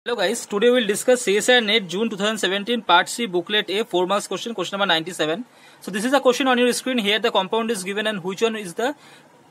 Hello guys, today we'll discuss CSIR NET June 2017 Part C Booklet A 4 marks question number 97. So this is a question on your screen. Here the compound is given and which one is the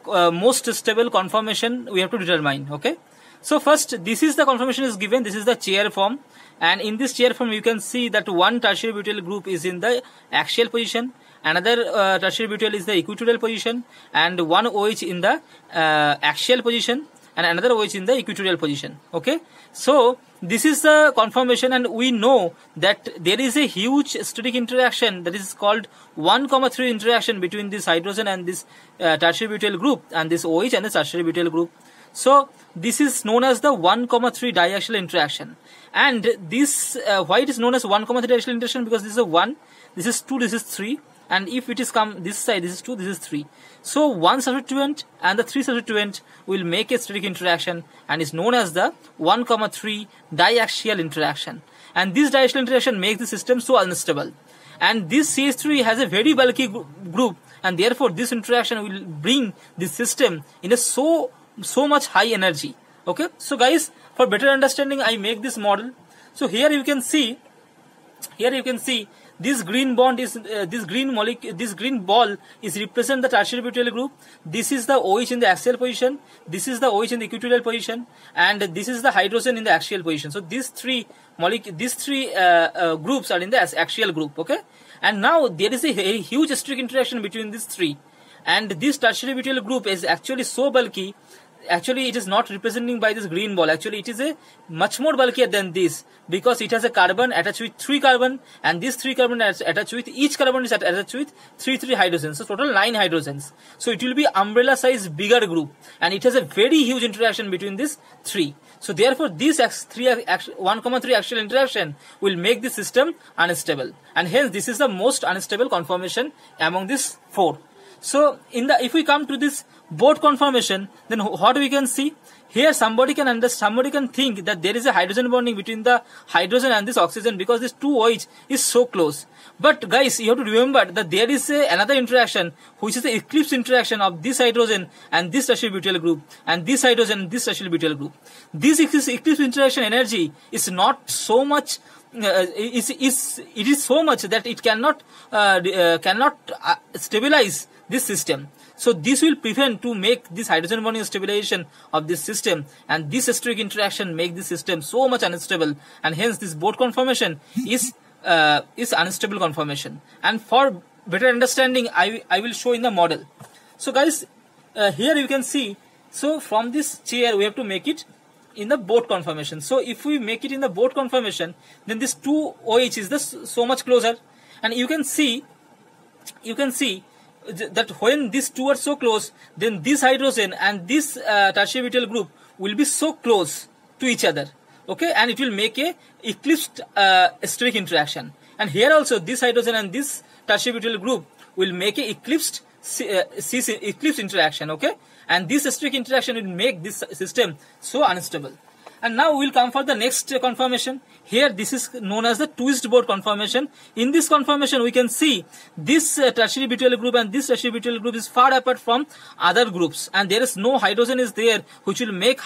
most stable conformation we have to determine. Okay. So first this is the conformation is given. This is the chair form, and in this chair form you can see that one tertiary butyl group is in the axial position, another tertiary butyl is the equatorial position, and one OH in the axial position and another OH in the equatorial position. Okay. So this is the conformation, and we know that there is a huge steric interaction that is called 1,3 interaction between this hydrogen and this tertiary butyl group, and this OH and the tertiary butyl group. So this is known as the 1,3 diaxial interaction, and this why it is known as 1,3 diaxial interaction, because this is a 1, this is 2, this is 3, and if it is come this side, this is 2, this is 3. So one substituent and the 3 substituent will make a steric interaction and is known as the 1,3 diaxial interaction. And this diaxial interaction makes the system so unstable. And this CH3 has a very bulky group, and therefore this interaction will bring this system in a so much high energy. Okay. So guys, for better understanding, I make this model. So here you can see this green bond is this green ball is represent the tertiary butyl group. This is the OH in the axial position, this is the OH in the equatorial position, and this is the hydrogen in the axial position. So these three groups are in the axial group. Okay. And now there is a huge steric interaction between these three, and this tertiary butyl group is actually so bulky. Actually, it is not representing by this green ball. Actually, it is a much more bulkier than this, because it has a carbon attached with 3 carbon, and these 3 carbon attached with, each carbon is attached with 3 hydrogens. So total 9 hydrogens. So it will be umbrella size bigger group, and it has a very huge interaction between these 3. So therefore, this 1,3 axial interaction will make the system unstable, and hence this is the most unstable conformation among these 4. So if we come to this boat conformation, then what we can see here, somebody can think that there is a hydrogen bonding between the hydrogen and this oxygen, because this 2 OH is so close. But guys, you have to remember that there is another interaction, which is the eclipse interaction of this hydrogen and this tertiary butyl group, and this hydrogen and this tertiary butyl group. This eclipse interaction energy is not so much. It is so much that it cannot stabilize this system. So this will prevent to make this hydrogen bonding stabilization of this system, and this steric interaction make this system so much unstable, and hence this boat conformation is unstable conformation. And for better understanding, I will show in the model. So guys, here you can see, so from this chair we have to make it in the boat conformation. So if we make it in the boat conformation, then this 2 OH is so much closer, and you can see that when these two are so close, then this hydrogen and this tertiary butyl group will be so close to each other. Okay, and it will make a eclipsed steric interaction. And here also this hydrogen and this tertiary butyl group will make a eclipsed interaction. Okay, and this steric interaction will make this system so unstable. And now we will come for the next conformation. Here this is known as the twist boat conformation. In this conformation we can see this tertiary butyl group and this tertiary butyl group is far apart from other groups, and there is no hydrogen is there which will make a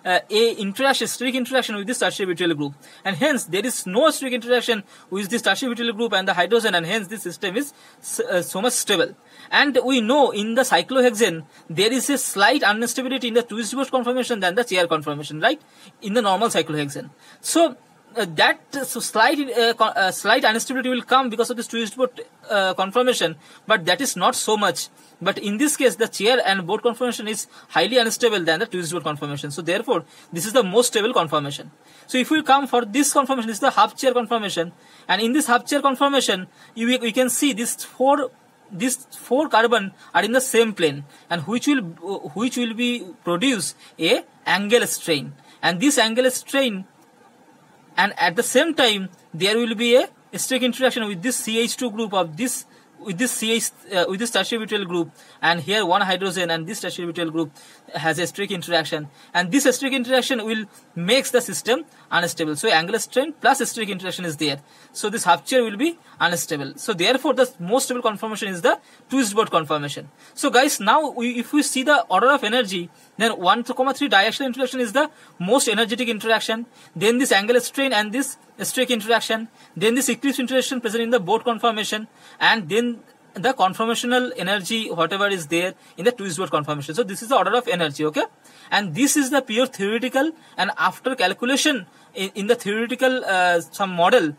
steric interaction with this tertiary butyl group, and hence there is no steric interaction with this tertiary butyl group and the hydrogen, and hence this system is so much stable. And we know in the cyclohexane there is a slight instability in the twist boat conformation than the chair conformation, right? In the normal cyclohexane. So slight instability will come because of this twist boat conformation, but that is not so much. But in this case, the chair and boat conformation is highly unstable than the twist boat conformation. So therefore, this is the most stable conformation. So if we come for this conformation, this is the half chair conformation, and in this half chair conformation, we can see these four carbon are in the same plane, and which will be produce a angle strain, and this angle strain, and at the same time there will be a steric interaction with this CH2 group of this with this tertiary butyl group, and here one hydrogen and this tertiary butyl group has a steric interaction, and this steric interaction will makes the system unstable. So angular strain plus steric interaction is there. So this half chair will be unstable. So therefore the most stable conformation is the twist boat conformation. So guys, now if we see the order of energy, then 1,3 diaxial interaction is the most energetic interaction. Then this angular strain and this steric interaction. Then this eclipse interaction present in the boat conformation, and then the conformational energy whatever is there in the twist boat conformation. So this is the order of energy, okay? And this is the pure theoretical, and after calculation in the theoretical some model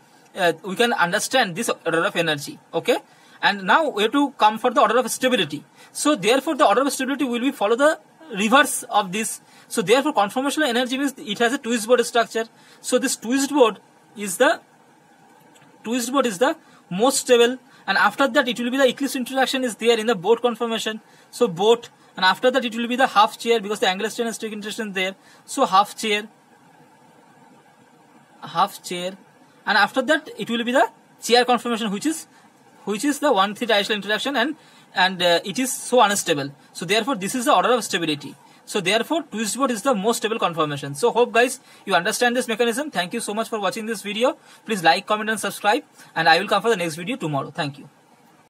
we can understand this order of energy, okay? And now we have to come for the order of stability. So therefore the order of stability will be follow the reverse of this. So therefore conformational energy means it has a twist boat structure. So this twist boat is the most stable, and after that it will be the eclipse interaction is there in the boat conformation. So boat, and after that it will be the half chair because the angular strain and steric interaction is there. So half chair, and after that it will be the chair conformation, which is the 1,3 diaxial interaction, and it is so unstable. So therefore this is the order of stability. So therefore twist boat is the most stable conformation. So hope guys you understand this mechanism. Thank you so much for watching this video. Please like, comment and subscribe, and I will come for the next video tomorrow. Thank you.